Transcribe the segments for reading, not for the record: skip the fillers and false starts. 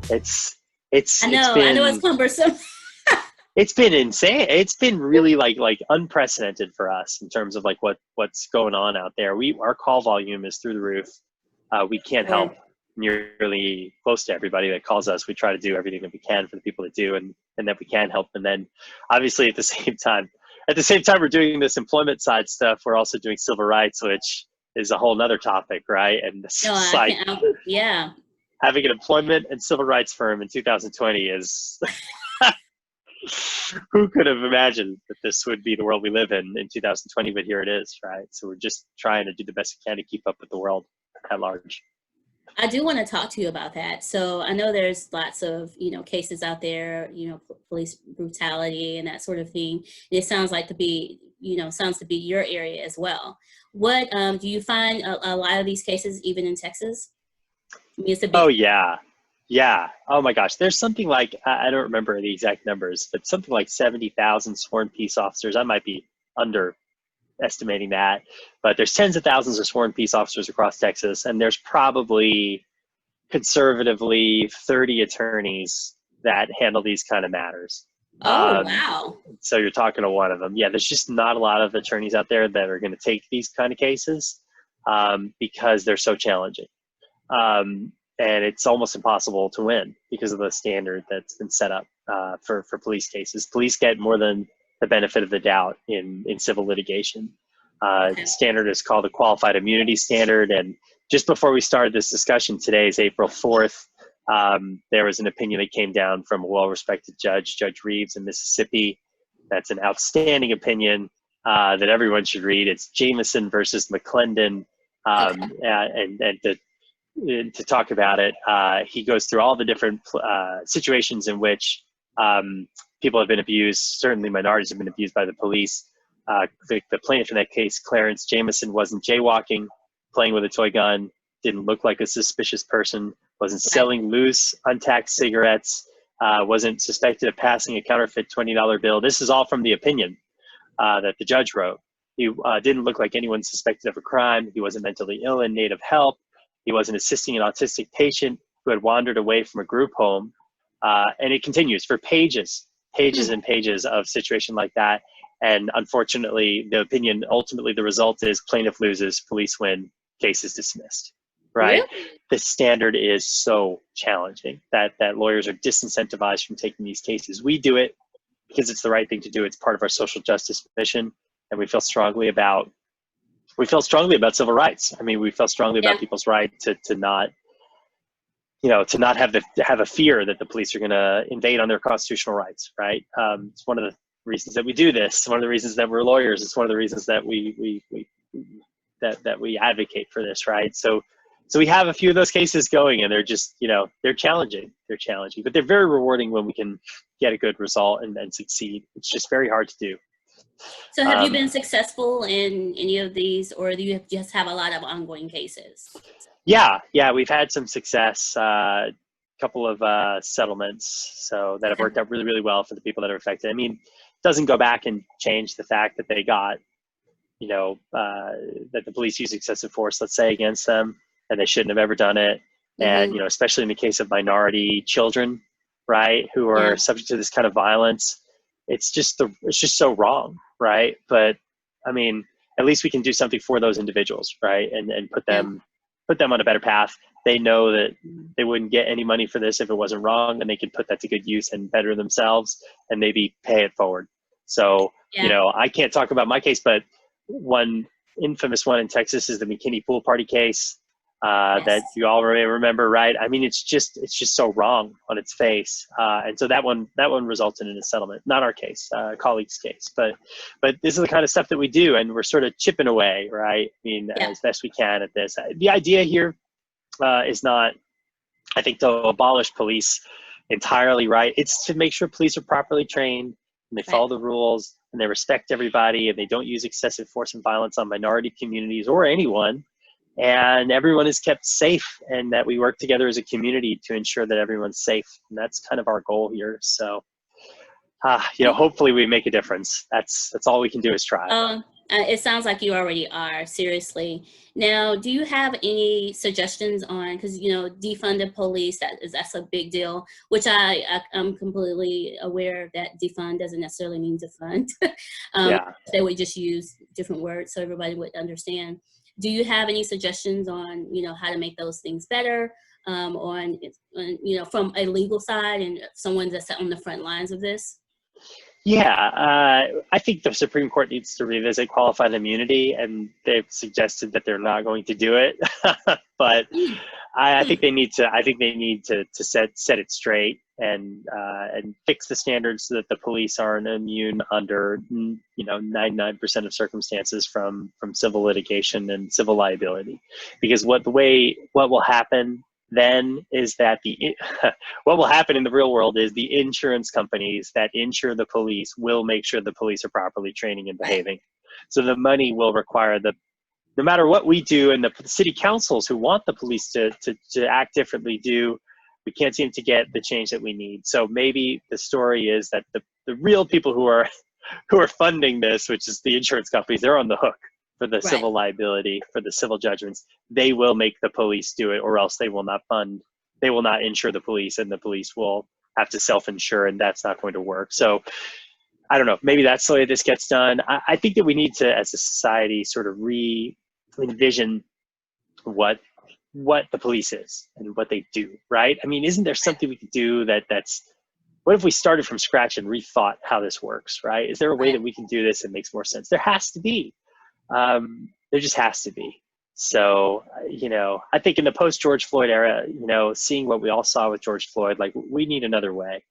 I it's know it's been cumbersome. it's been insane. It's been really like unprecedented for us in terms of like what's going on out there. Our call volume is through the roof. We can't help Sure. nearly close to everybody that calls us. We try to do everything that we can for the people that do, and that we can help. And then obviously at the same time we're doing this employment side stuff, we're also doing civil rights, which is a whole nother topic, right? And this No, is I like can't. Yeah. having an employment and civil rights firm in 2020 is who could have imagined that this would be the world we live in 2020, but here it is, right? So we're just trying to do the best we can to keep up with the world at large. I do want to talk to you about that. So I know there's lots of, cases out there, police brutality and that sort of thing. And it sounds like sounds to be your area as well. What do you find a lot of these cases even in Texas? I mean, it's a big. Oh yeah. Yeah. Oh my gosh. There's something like, I don't remember the exact numbers, but something like 70,000 sworn peace officers. I might be underestimating that, but there's tens of thousands of sworn peace officers across Texas, and there's probably conservatively 30 attorneys that handle these kind of matters. Oh, wow. So you're talking to one of them. Yeah, there's just not a lot of attorneys out there that are going to take these kind of cases because they're so challenging. And it's almost impossible to win because of the standard that's been set up for police cases. Police get more than the benefit of the doubt in civil litigation. The standard is called the qualified immunity standard. And just before we started this discussion, today is April 4th, there was an opinion that came down from a well-respected judge, Judge Reeves in Mississippi. That's an outstanding opinion that everyone should read. It's Jamison versus McClendon. And to talk about it, he goes through all the different situations in which people have been abused. Certainly minorities have been abused by the police. The plaintiff in that case, Clarence Jamison, wasn't jaywalking, playing with a toy gun, didn't look like a suspicious person, wasn't selling loose, untaxed cigarettes, wasn't suspected of passing a counterfeit $20 bill. This is all from the opinion that the judge wrote. He didn't look like anyone suspected of a crime. He wasn't mentally ill in need of help. He wasn't assisting an autistic patient who had wandered away from a group home. And it continues for pages and pages of situation like that. And unfortunately, the opinion, ultimately the result is plaintiff loses, police win, case is dismissed, right? Really? The standard is so challenging that lawyers are disincentivized from taking these cases. We do it because it's the right thing to do. It's part of our social justice mission. And we feel strongly about civil rights. I mean, we feel strongly about people's right to not have a fear that the police are going to invade on their constitutional rights, right? It's one of the reasons that we do this. It's one of the reasons that we're lawyers. It's one of the reasons that we advocate for this, right? So we have a few of those cases going, and they're just, they're challenging. They're challenging, but they're very rewarding when we can get a good result and succeed. It's just very hard to do. So have you been successful in any of these, or do you just have a lot of ongoing cases? Yeah, we've had some success, a couple of settlements, so that have worked out really, really well for the people that are affected. I mean, it doesn't go back and change the fact that they got, that the police used excessive force, let's say, against them, and they shouldn't have ever done it. And, especially in the case of minority children, right, who are subject to this kind of violence, it's just so wrong, right? But I mean, at least we can do something for those individuals, right? And put them on a better path. They know that they wouldn't get any money for this if it wasn't wrong, and they can put that to good use and better themselves and maybe pay it forward. So, I can't talk about my case, but one infamous one in Texas is the McKinney pool party case that you all may remember, right? I mean, it's just so wrong on its face. And so that one resulted in a settlement, not our case, a colleague's case, but this is the kind of stuff that we do, and we're sort of chipping away, right? I mean, as best we can at this. The idea here is not, I think, to abolish police entirely, right? It's to make sure police are properly trained and they follow the rules and they respect everybody and they don't use excessive force and violence on minority communities or anyone. And everyone is kept safe, and that we work together as a community to ensure that everyone's safe. And that's kind of our goal here. So, hopefully we make a difference. That's all we can do is try. It sounds like you already are, seriously. Now, do you have any suggestions on, because, you know, defunded police, that's a big deal, which I'm completely aware that defund doesn't necessarily mean defund. Yeah. They would just use different words so everybody would understand. Do you have any suggestions on, you know, how to make those things better, on, you know, from a legal side and someone that's on the front lines of this? Yeah, I think the Supreme Court needs to revisit qualified immunity, and they've suggested that they're not going to do it. But I think they need to. I think they need to set it straight and fix the standards so that the police aren't immune under 99% of circumstances from civil litigation and civil liability. Because what will happen then is that what will happen in the real world is the insurance companies that insure the police will make sure the police are properly training and behaving. So the money will require no matter what we do, and the city councils who want the police to act differently we can't seem to get the change that we need. So maybe the story is that the real people who are funding this, which is the insurance companies, they're on the hook for the civil liability, for the civil judgments. They will make the police do it, or else they will not insure the police, and the police will have to self-insure, and that's not going to work. So I don't know, maybe that's the way this gets done. I think that we need to, as a society, sort of re-envision what the police is and what they do, right? I mean, isn't there something we could do what if we started from scratch and rethought how this works, right? Is there a way that we can do this that makes more sense? There has to be. There just has to be. So, I think in the post-George Floyd era, seeing what we all saw with George Floyd, like, we need another way.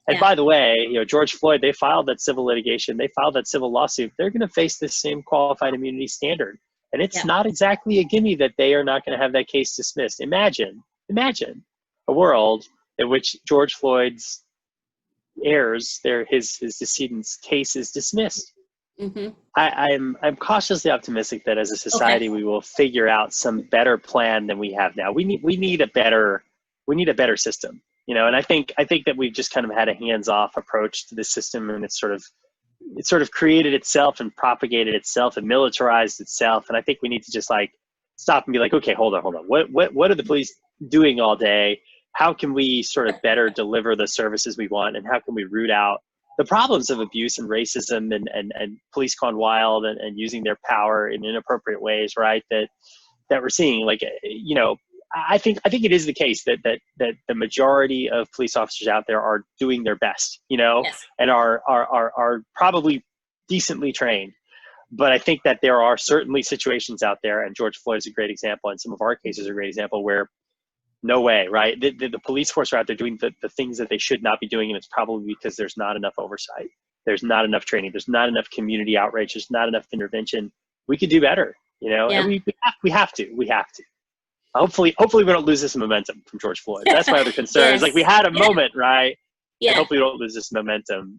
And by the way, George Floyd, they filed that civil litigation, they filed that civil lawsuit. They're going to face this same qualified immunity standard. And it's not exactly a gimme that they are not going to have that case dismissed. Imagine a world in which George Floyd's heirs, his decedent's case is dismissed. Mm-hmm. I'm cautiously optimistic that as a society we will figure out some better plan than we have now. We need a better system, and I think that we've just kind of had a hands-off approach to the system, and it sort of created itself and propagated itself and militarized itself. And I think we need to just stop and be like, okay, hold on. What are the police doing all day? How can we sort of better deliver the services we want? And how can we root out the problems of abuse and racism and police gone wild and using their power in inappropriate ways, right? That we're seeing, I think it is the case that the majority of police officers out there are doing their best, and are probably decently trained. But I think that there are certainly situations out there, and George Floyd is a great example, and some of our cases are a great example, where no way, right? The police force are out there doing the things that they should not be doing, and it's probably because there's not enough oversight. There's not enough training. There's not enough community outreach. There's not enough intervention. We could do better, and we have to. Hopefully we don't lose this momentum from George Floyd. That's my other concern. Yes. We had a moment, right? Yeah. And hopefully we don't lose this momentum.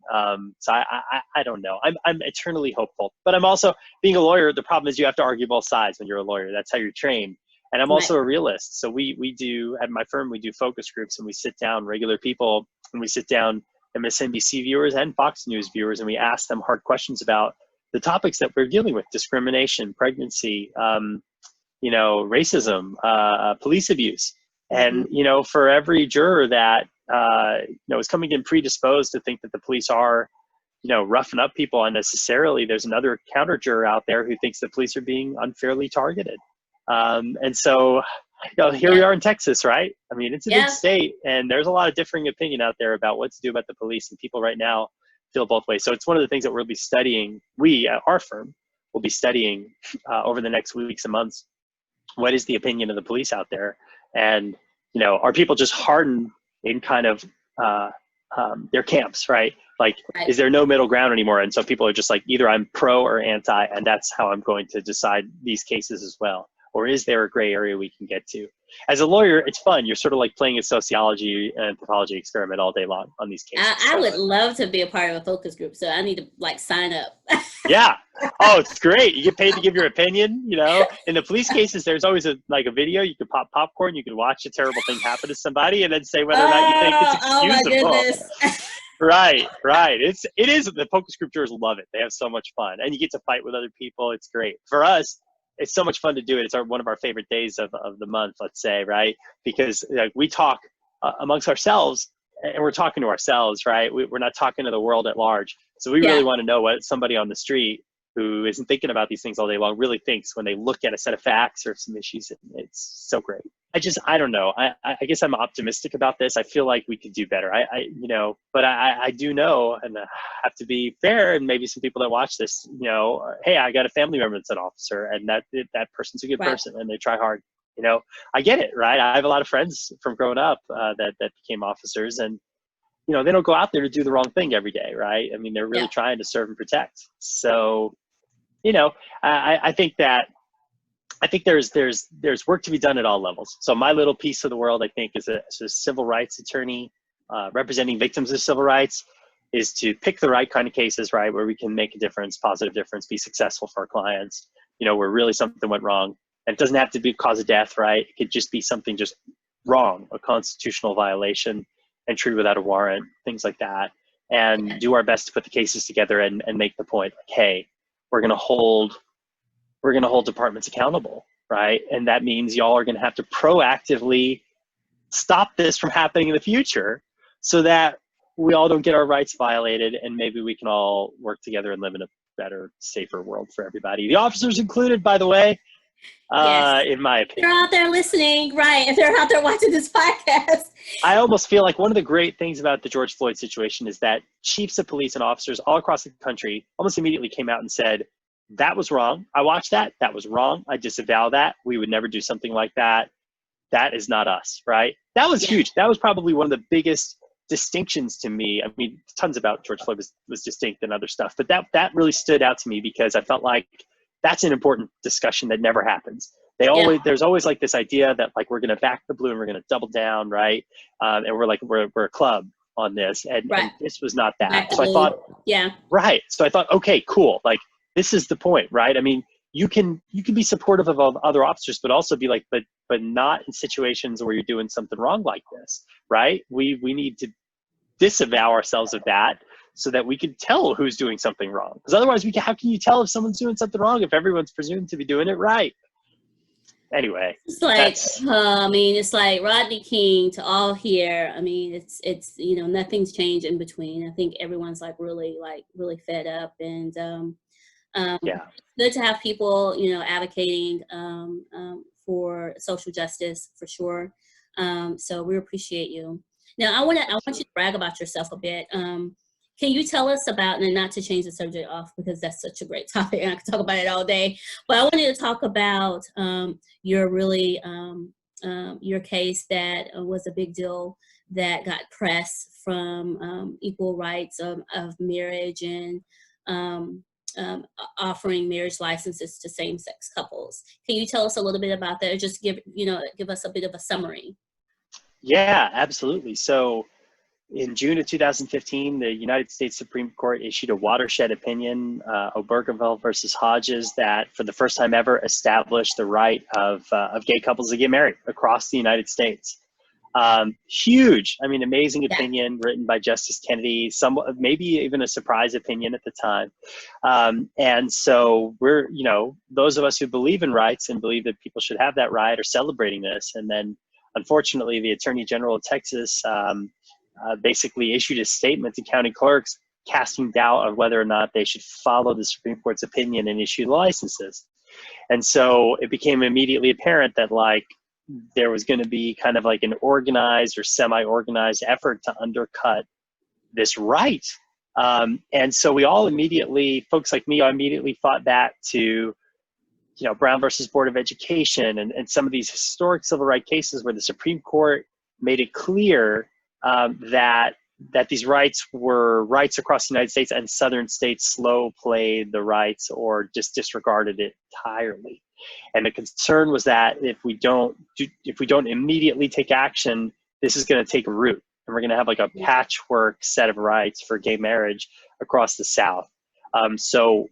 So I don't know. I'm eternally hopeful, but I'm also, being a lawyer, the problem is you have to argue both sides when you're a lawyer. That's how you're trained. And I'm also a realist. So we do, at my firm, we do focus groups, and we sit down, regular people, and we sit down MSNBC viewers and Fox News viewers, and we ask them hard questions about the topics that we're dealing with: discrimination, pregnancy, racism, police abuse. And, for every juror that, is coming in predisposed to think that the police are, roughing up people unnecessarily, there's another counter juror out there who thinks the police are being unfairly targeted. And so, here we are in Texas, right? I mean, it's a big state, and there's a lot of differing opinion out there about what to do about the police, and people right now feel both ways. So it's one of the things that we'll be studying. We at our firm will be studying over the next weeks and months. What is the opinion of the police out there? And, are people just hardened in kind of their camps, right? Is there no middle ground anymore? And so people are just either I'm pro or anti, and that's how I'm going to decide these cases as well. Or is there a gray area we can get to? As a lawyer, it's fun. You're sort of playing a sociology and anthropology experiment all day long on these cases. I would love to be a part of a focus group, so I need to sign up. Yeah. Oh, it's great. You get paid to give your opinion. In the police cases, there's always a video. You can pop popcorn. You can watch a terrible thing happen to somebody, and then say whether or not you think it's excusable. Oh my goodness. Right. It is, the focus group jurors love it. They have so much fun, and you get to fight with other people. It's great. For us, it's so much fun to do it. It's one of our favorite days of the month, let's say, right? Because like, we talk amongst ourselves, and we're talking to ourselves, right? We're not talking to the world at large. So we really want to know what somebody on the street who isn't thinking about these things all day long really thinks when they look at a set of facts or some issues. It's so great. I don't know. I guess I'm optimistic about this. I feel like we could do better. But I do know, and I have to be fair, and maybe some people that watch this, hey, I got a family member that's an officer, and that person's a good person, and they try hard. I get it, right? I have a lot of friends from growing up that became officers, and they don't go out there to do the wrong thing every day, right? I mean, they're really trying to serve and protect. So, I think there's work to be done at all levels. So my little piece of the world, I think, as a civil rights attorney representing victims of civil rights, is to pick the right kind of cases, right, where we can make a difference, positive difference, be successful for our clients, where really something went wrong. And it doesn't have to be a cause of death, right? It could just be something just wrong, a constitutional violation, entry without a warrant, things like that. And do our best to put the cases together and make the point, like, hey, we're going to hold departments accountable, right? And that means y'all are going to have to proactively stop this from happening in the future so that we all don't get our rights violated, and maybe we can all work together and live in a better, safer world for everybody. The officers included, by the way, in my opinion. They're out there listening, right? If they're out there watching this podcast. I almost feel like one of the great things about the George Floyd situation is that chiefs of police and officers all across the country almost immediately came out and said, that was wrong. I watched that. That was wrong. I disavow that. We would never do something like that. That is not us, right? That was huge. That was probably one of the biggest distinctions to me. I mean, tons about George Floyd was distinct and other stuff, but that really stood out to me because I felt like that's an important discussion that never happens. There's always like this idea that like we're going to back the blue and we're going to double down, right? And we're a club on this, and this was not that. So I thought, right. So I thought, okay, cool. Like, this is the point, right? I mean, you can be supportive of other officers, but also be like, but not in situations where you're doing something wrong like this, right? We need to disavow ourselves of that so that we can tell who's doing something wrong. Because otherwise, how can you tell if someone's doing something wrong if everyone's presumed to be doing it right? Anyway, it's like it's like Rodney King to all here. I mean, it's nothing's changed in between. I think everyone's really fed up, and it's good to have people advocating for social justice for sure. So we appreciate you. Now I want you to brag about yourself a bit. Can you tell us about, and not to change the subject off because that's such a great topic and I could talk about it all day, but I wanted to talk about your case that was a big deal that got press from equal rights of marriage and offering marriage licenses to same-sex couples. Can you tell us a little bit about that, or just give us a bit of a summary? Yeah, absolutely. So in June of 2015, the United States Supreme Court issued a watershed opinion, Obergefell versus Hodges, that for the first time ever established the right of gay couples to get married across the United States. Huge, amazing opinion written by Justice Kennedy, maybe even a surprise opinion at the time. And so we're, those of us who believe in rights and believe that people should have that right are celebrating this. And then unfortunately, the Attorney General of Texas basically issued a statement to county clerks casting doubt on whether or not they should follow the Supreme Court's opinion and issue the licenses. And so it became immediately apparent that there was going to be kind of like an organized or semi-organized effort to undercut this right. And so we all immediately, folks like me, immediately fought back to Brown versus Board of Education and some of these historic civil rights cases where the Supreme Court made it clear that these rights were rights across the United States, and southern states slow played the rights or just disregarded it entirely. And the concern was that if we don't immediately take action, this is going to take root, and we're going to have like a patchwork set of rights for gay marriage across the South. So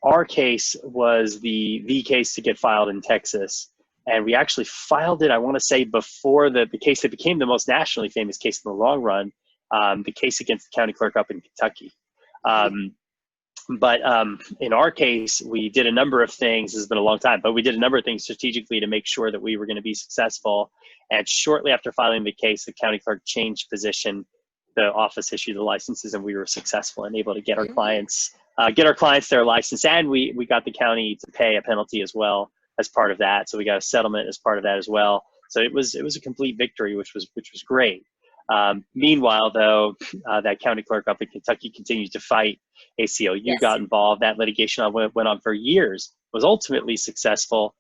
our case was the case to get filed in Texas. And we actually filed it, I want to say, before the case that became the most nationally famous case in the long run. the case against the county clerk up in Kentucky. But in our case, we did a number of things. This has been a long time, but we did a number of things strategically to make sure that we were going to be successful. And shortly after filing the case, the county clerk changed position. The office issued the licenses, and we were successful and able to get our clients their license. And we got the county to pay a penalty as well as part of that. So we got a settlement as part of that as well. So it was a complete victory, which was great. Meanwhile, though, that county clerk up in Kentucky continued to fight. ACLU got involved. That litigation went on for years, was ultimately successful.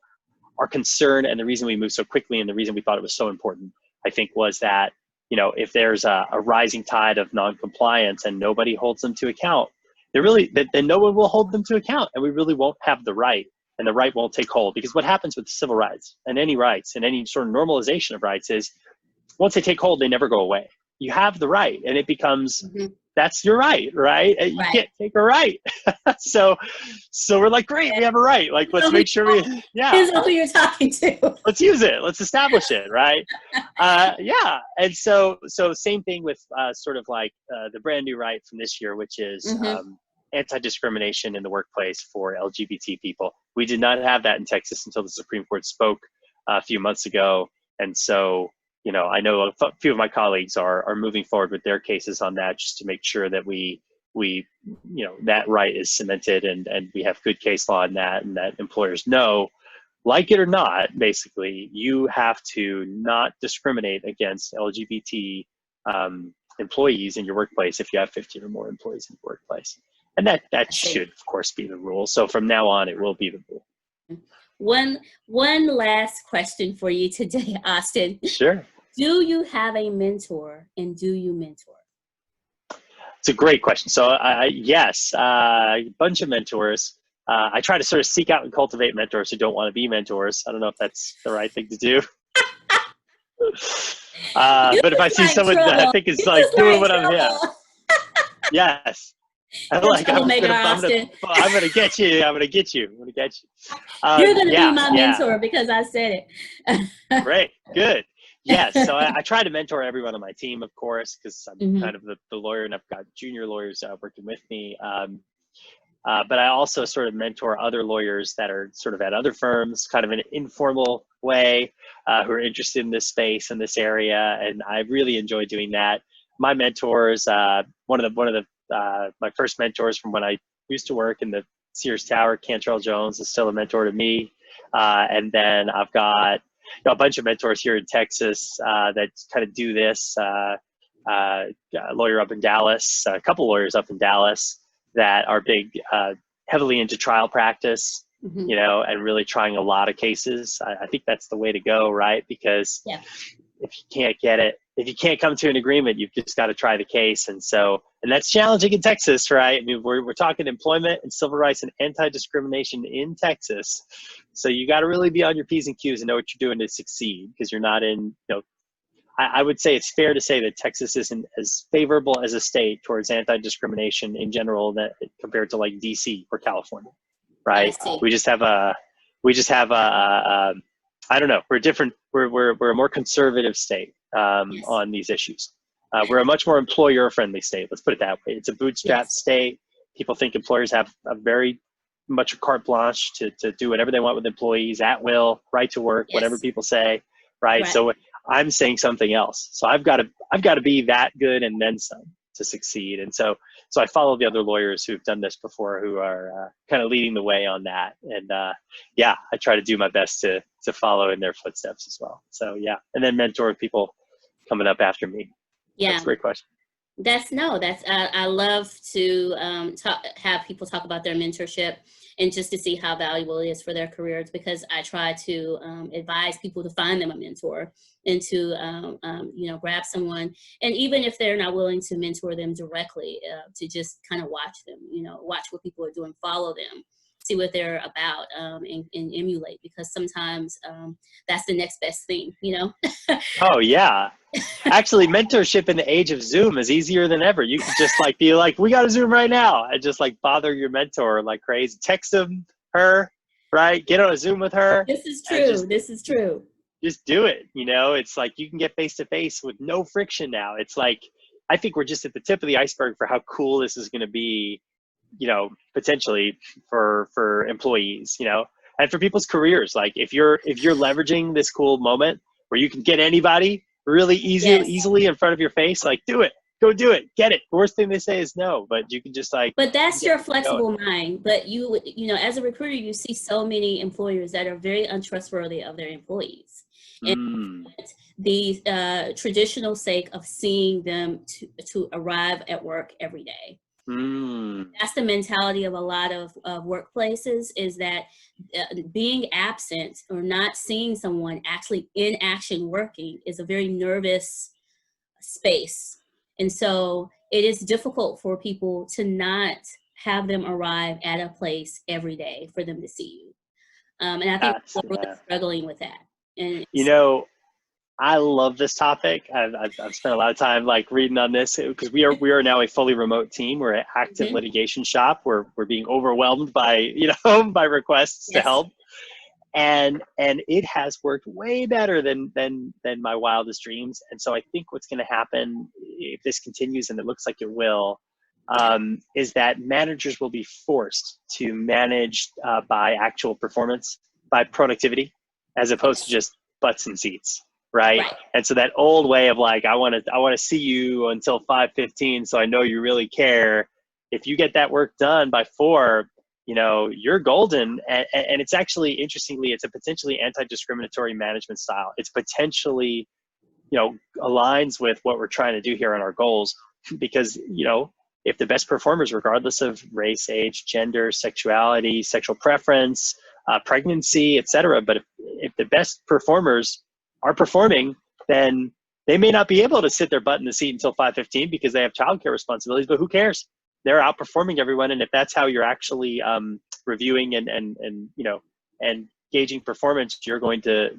Our concern, and the reason we moved so quickly, and the reason we thought it was so important, I think, was that, if there's a rising tide of noncompliance and nobody holds them to account, then no one will hold them to account, and we really won't have the right, and the right won't take hold. Because what happens with civil rights and any sort of normalization of rights is, once they take hold, they never go away. You have the right, and it becomes, that's your right, right? You can't take a right. So we're like, great, we have a right. Like, let's make sure Here's who you're talking to. Let's use it. Let's establish it, right? And so same thing with sort of like the brand new right from this year, which is anti-discrimination in the workplace for LGBT people. We did not have that in Texas until the Supreme Court spoke a few months ago. And so, I know a few of my colleagues are moving forward with their cases on that, just to make sure that we that right is cemented, and we have good case law in that, and that employers know, like it or not, basically, you have to not discriminate against LGBT employees in your workplace if you have 15 or more employees in your workplace. And that should, of course, be the rule. So from now on, it will be the rule. One last question for you today, Austin. Sure. Do you have a mentor, and do you mentor? It's a great question. So yes, a bunch of mentors. I try to sort of seek out and cultivate mentors who don't want to be mentors. I don't know if that's the right thing to do. But if I see someone that I think is like doing what I'm, yes. I'm gonna get you. You're gonna be my mentor because I said it. Great, good. Yes, so I try to mentor everyone on my team, of course, because I'm kind of the lawyer, and I've got junior lawyers working with me. But I also sort of mentor other lawyers that are sort of at other firms, kind of in an informal way, who are interested in this space and this area, and I really enjoy doing that. My mentors, one of my first mentors from when I used to work in the Sears Tower, Cantrell Jones, is still a mentor to me. And then I've got a bunch of mentors here in Texas that kind of do this. A lawyer up in Dallas, a couple lawyers up in Dallas that are big, heavily into trial practice, and really trying a lot of cases. I think that's the way to go, right? Because if you can't get it, if you can't come to an agreement, you've just got to try the case. And that's challenging in Texas, right? I mean, we're talking employment and civil rights and anti-discrimination in Texas. So you got to really be on your P's and Q's and know what you're doing to succeed, because you're not in, I would say it's fair to say that Texas isn't as favorable as a state towards anti-discrimination in general that compared to like DC or California, right? We just have I don't know, we're different. We're a more conservative state on these issues. We're a much more employer-friendly state. Let's put it that way. It's a bootstrap state. People think employers have a very much a carte blanche to do whatever they want with employees, at will, right to work, whatever people say, right? So I'm saying something else. So I've got to be that good and then some to succeed. And so I follow the other lawyers who've done this before, who are kind of leading the way on that. And I try to do my best to follow in their footsteps as well. So and then mentor people coming up after me. That's a great question. I love to have people talk about their mentorship, and just to see how valuable it is for their careers, because I try to advise people to find them a mentor and to grab someone, and even if they're not willing to mentor them directly, to just kind of watch them, watch what people are doing, follow them, see what they're about, and emulate, because sometimes that's the next best thing, Oh yeah. Actually, mentorship in the age of Zoom is easier than ever. You can just be like, we got to Zoom right now, and just bother your mentor like crazy. Text her, right? Get on a Zoom with her. This is true. This is true. Just do it. It's like you can get face to face with no friction now. It's like I think we're just at the tip of the iceberg for how cool this is going to be, potentially for employees, and for people's careers. Like if you're leveraging this cool moment where you can get anybody really easily in front of your face, like do it, go do it, get it. The worst thing they say is no, but you can just But that's your flexible mind. But you as a recruiter, you see so many employers that are very untrustworthy of their employees. And the traditional sake of seeing them to arrive at work every day. That's the mentality of a lot of workplaces, is that being absent or not seeing someone actually in action working is a very nervous space. And so it is difficult for people to not have them arrive at a place every day for them to see you. And I think we're really struggling with that. And I love this topic. I've spent a lot of time like reading on this because we are now a fully remote team. We're an active litigation shop. We're being overwhelmed by by requests to help, and it has worked way better than my wildest dreams. And so I think what's going to happen if this continues, and it looks like it will, is that managers will be forced to manage by actual performance, by productivity, as opposed to just butts and seats. Right. And so that old way of like, I want to see you until 5:15. So I know you really care. If you get that work done by 4, you're golden. And it's actually, interestingly, it's a potentially anti-discriminatory management style. It's potentially, aligns with what we're trying to do here on our goals, because, if the best performers, regardless of race, age, gender, sexuality, sexual preference, pregnancy, etc., but if the best performers are performing, then they may not be able to sit their butt in the seat until 5:15 because they have childcare responsibilities, but who cares? They're outperforming everyone. And if that's how you're actually reviewing and gauging performance, you're going to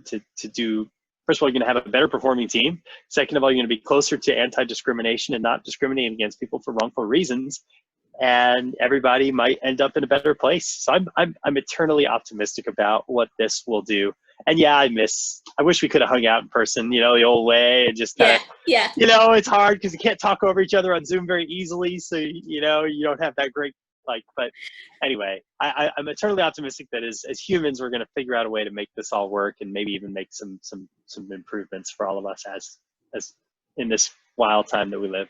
do, first of all, you're going to have a better performing team. Second of all, you're going to be closer to anti-discrimination and not discriminating against people for wrongful reasons. And everybody might end up in a better place. So I'm eternally optimistic about what this will do. And yeah, I wish we could have hung out in person, the old way, and just it's hard because you can't talk over each other on Zoom very easily. So, you don't have that great, but anyway, I'm eternally optimistic that as humans, we're going to figure out a way to make this all work, and maybe even make some improvements for all of us as in this wild time that we live.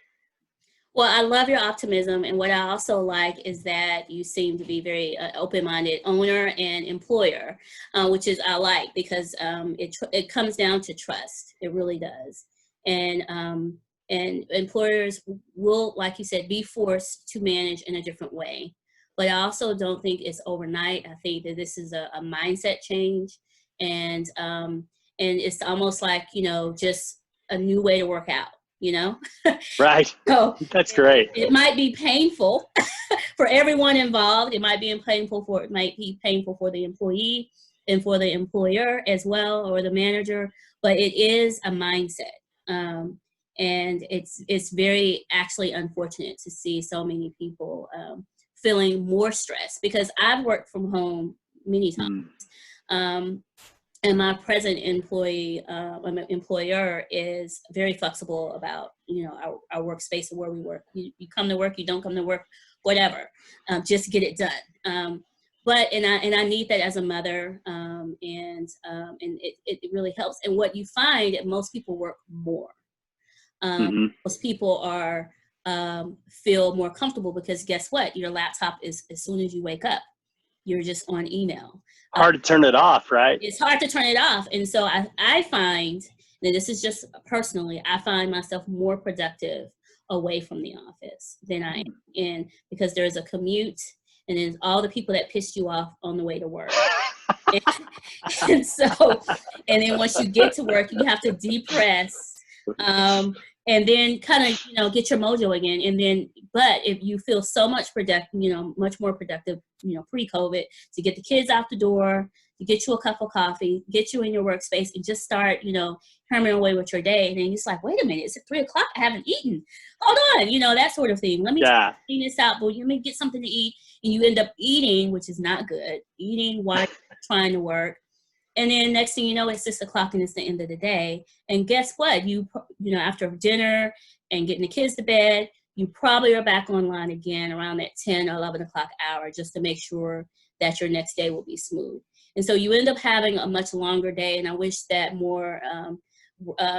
Well, I love your optimism. And what I also like is that you seem to be very open-minded owner and employer, which is I like, because it comes down to trust. It really does. And employers will, like you said, be forced to manage in a different way. But I also don't think it's overnight. I think that this is a mindset change. And it's almost like, just a new way to work out. Right. So that's great. It might be painful for everyone involved. It might be painful for the employee and for the employer as well, or the manager. But it is a mindset, and it's very actually unfortunate to see so many people feeling more stress, because I've worked from home many times. And my present employer is very flexible about, our workspace and where we work. You come to work, you don't come to work, whatever, just get it done. But I need that as a mother, and it really helps. And what you find, most people work more. Most people feel more comfortable, because guess what? Your laptop is, as soon as you wake up, you're just on email. Hard to turn it off, right? It's hard to turn it off. And so I find, and this is just personally, I find myself more productive away from the office than I am in, because there's a commute, and then all the people that pissed you off on the way to work. and then once you get to work, you have to depress, and then kind of, get your mojo again. And then, but if you feel so much much more productive, pre-COVID, to get the kids out the door, to get you a cup of coffee, get you in your workspace, and just start, hammering away with your day. And then it's like, wait a minute, it's at 3:00. I haven't eaten. Hold on, that sort of thing. Let me clean this out, but let me get something to eat. And you end up eating, which is not good, eating while you're trying to work. And then next thing you know, it's 6 o'clock and it's the end of the day. And guess what? You know, after dinner and getting the kids to bed, you probably are back online again around that 10 or 11 o'clock hour just to make sure that your next day will be smooth. And so you end up having a much longer day. And I wish that more,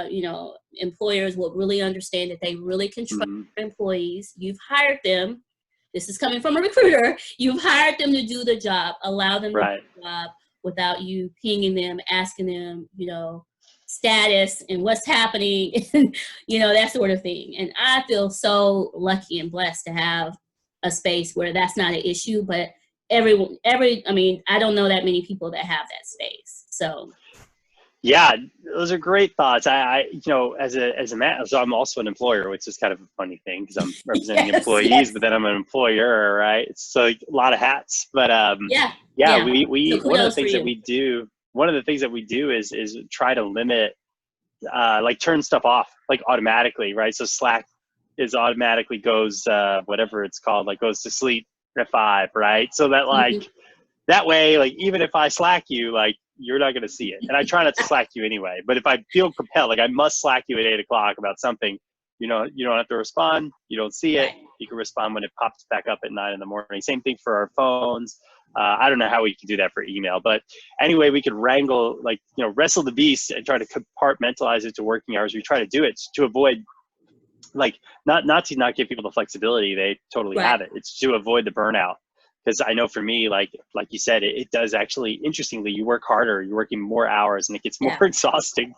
you know, employers would really understand that they really can trust their employees. You've hired them. This is coming from a recruiter. You've hired them to do the job. Allow them to do the job without you pinging them, asking them, you know, status and what's happening, and, you know, that sort of thing. And I feel so lucky and blessed to have a space where that's not an issue, but I mean, I don't know that many people that have that space. So. Yeah, those are great thoughts. I you know, as a man, so I'm also an employer, which is kind of a funny thing because I'm representing employees, but then I'm an employer, right? It's like a lot of hats. But we so one of the things that we do is try to limit, like turn stuff off like automatically, right? So Slack is automatically goes whatever it's called, like goes to sleep at 5, right? So that like that way, like even if I Slack you, like you're not going to see it. And I try not to Slack you anyway, but if I feel compelled, like I must Slack you at 8 o'clock about something, you know, you don't have to respond. You don't see it. You can respond when it pops back up at 9 in the morning. Same thing for our phones. I don't know how we can do that for email, but anyway, we could wrangle, like, you know, wrestle the beast and try to compartmentalize it to working hours. We try to do it to avoid, like, not to not give people the flexibility. They totally have it. It's to avoid the burnout. Because I know for me, like you said, it does actually, interestingly, you work harder, you're working more hours, and it gets more exhausting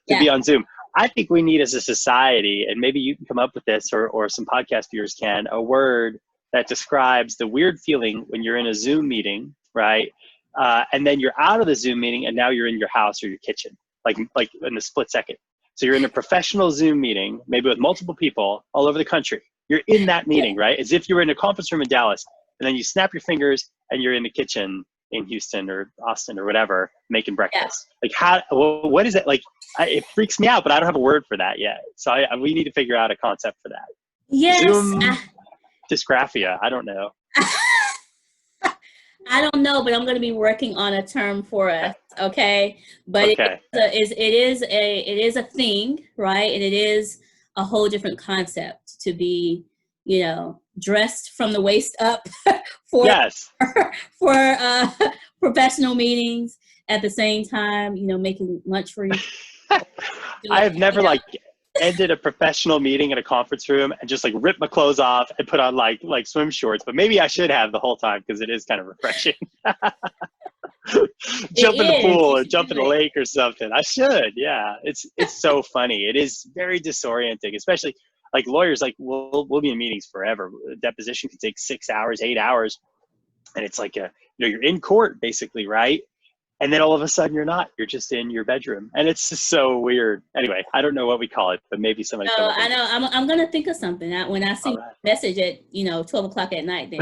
to be on Zoom. I think we need as a society, and maybe you can come up with this, or some podcast viewers can, a word that describes the weird feeling when you're in a Zoom meeting, right? And then you're out of the Zoom meeting, and now you're in your house or your kitchen, like in a split second. So you're in a professional Zoom meeting, maybe with multiple people all over the country. You're in that meeting, right? As if you were in a conference room in Dallas. And then you snap your fingers and you're in the kitchen in Houston or Austin or whatever, making breakfast. Like what is it? Like, it freaks me out, but I don't have a word for that yet. So we need to figure out a concept for that. Yes. Zoom dysgraphia. I don't know. I don't know, but I'm going to be working on a term for us. Okay. But it is a thing, right? And it is a whole different concept to be, you know, dressed from the waist up for professional meetings at the same time, you know, making lunch for you. I have never ended a professional meeting in a conference room and just like ripped my clothes off and put on like swim shorts, but maybe I should have the whole time because it is kind of refreshing. Jump in the pool or jump in the lake or something. I should. Yeah. It's so funny. It is very disorienting, especially like lawyers, like we'll be in meetings forever. A deposition can take 6 hours, 8 hours. And it's like, you're in court basically, right? And then all of a sudden you're not, you're just in your bedroom. And it's just so weird. Anyway, I don't know what we call it, but maybe somebody. No, I know. I'm going to think of something when I see a message at, 12 o'clock at night, then.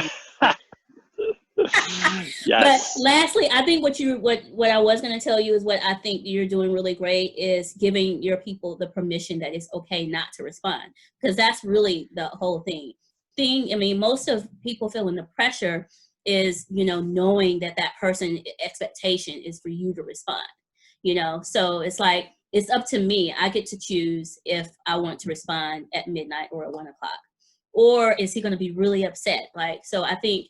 Yes. But lastly, I think what I was going to tell you is what I think you're doing really great is giving your people the permission that it's okay not to respond, because that's really the whole thing. I mean, most of people feeling the pressure is, knowing that person expectation is for you to respond, so it's like, it's up to me. I get to choose if I want to respond at midnight or at 1 o'clock, or is he going to be really upset? So I think,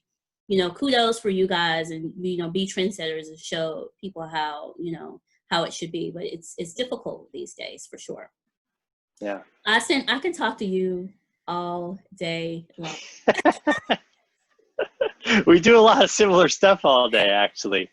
kudos for you guys, and, be trendsetters and show people how, how it should be, but it's difficult these days for sure. Yeah. I can talk to you all day long. We do a lot of similar stuff all day, actually.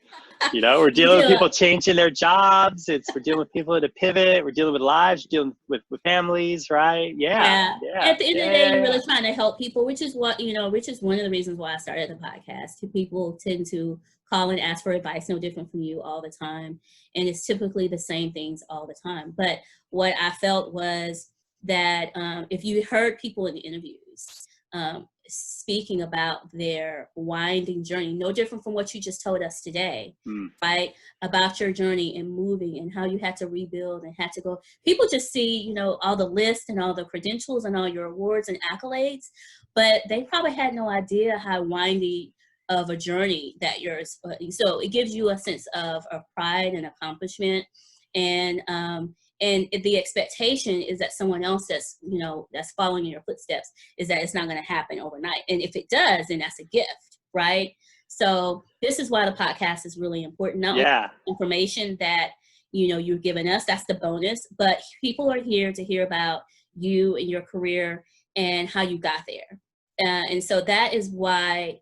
We're dealing with people changing their jobs. We're dealing with people at a pivot. We're dealing with lives, dealing with families, right? Yeah. At the end of the day, you're really trying to help people, which is what, which is one of the reasons why I started the podcast. People tend to call and ask for advice, no different from you all the time. And it's typically the same things all the time. But what I felt was that if you heard people in the interviews, speaking about their winding journey, no different from what you just told us today, right? About your journey and moving and how you had to rebuild and had to go. People just see, all the lists and all the credentials and all your awards and accolades, but they probably had no idea how windy of a journey that yours. So it gives you a sense of pride and accomplishment, and the expectation is that someone else that's, you know, that's following in your footsteps, is that it's not going to happen overnight. And if it does, then that's a gift, right? So this is why the podcast is really important. Not only information that, you know, you've given us, that's the bonus, but people are here to hear about you and your career and how you got there. And so that is why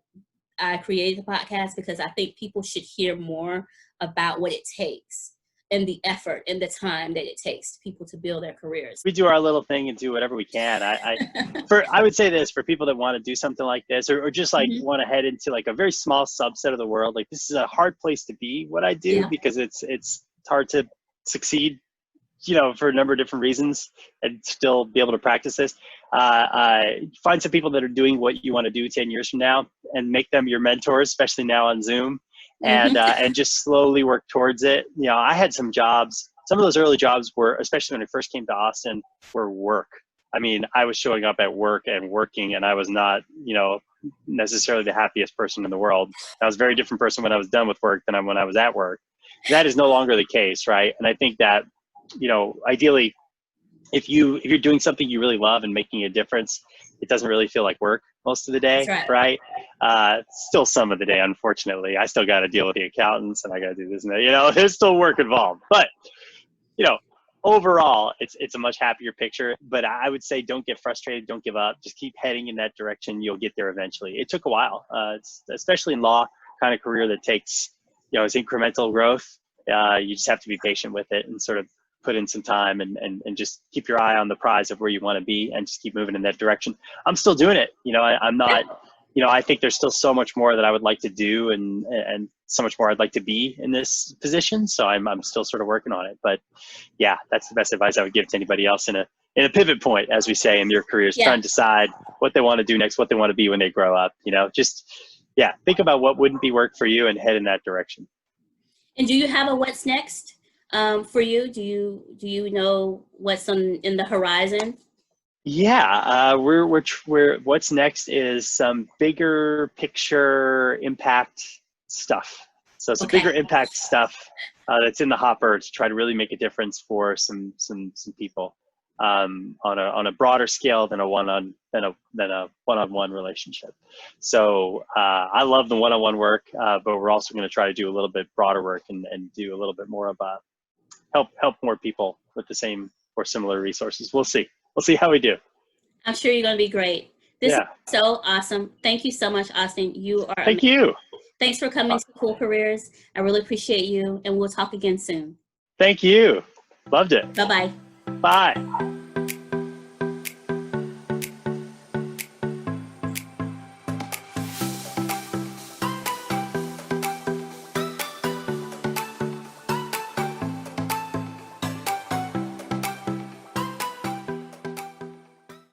I created the podcast, because I think people should hear more about what it takes and the effort and the time that it takes people to build their careers. We do our little thing and do whatever we can. I would say this, for people that want to do something like this, or just like want to head into like a very small subset of the world, like this is a hard place to be, what I do, because it's hard to succeed, you know, for a number of different reasons, and still be able to practice this. Find some people that are doing what you want to do 10 years from now and make them your mentors, especially now on Zoom, and just slowly work towards it. You know, I had some jobs, some of those early jobs were, especially when I first came to Austin, were work. I mean, I was showing up at work and working, and I was not, you know, necessarily the happiest person in the world. I was a very different person when I was done with work than when I was at work. That is no longer the case, right? And I think that, you know, ideally, if you're doing something you really love and making a difference, it doesn't really feel like work most of the day, right? Still some of the day, unfortunately. I still got to deal with the accountants, and I got to do this and that. You know, there's still work involved. But, you know, overall, it's a much happier picture. But I would say, don't get frustrated, don't give up. Just keep heading in that direction. You'll get there eventually. It took a while, especially in law, kind of career that takes, you know, it's incremental growth. You just have to be patient with it and sort of put in some time and just keep your eye on the prize of where you want to be and just keep moving in that direction. I'm still doing it. You know, I'm not, you know, I think there's still so much more that I would like to do and so much more I'd like to be in this position. So I'm still sort of working on it. But yeah, that's the best advice I would give to anybody else in a pivot point, as we say, in their careers, trying to decide what they want to do next, what they want to be when they grow up. You know, just, think about what wouldn't be work for you and head in that direction. And do you have a what's next for you? Do you know what's in the horizon? Yeah, we're what's next is some bigger picture impact stuff. So some bigger impact stuff that's in the hopper to try to really make a difference for some people on a broader scale than a one-on-one relationship. So I love the one-on-one work, but we're also going to try to do a little bit broader work and do a little bit more of help more people with the same or similar resources. We'll see how we do. I'm sure you're going to be great. This is so awesome. Thank you so much, Austin. You are Thank you. Thanks for coming to Cool Careers. I really appreciate you, and we'll talk again soon. Thank you. Loved it. Bye-bye. Bye.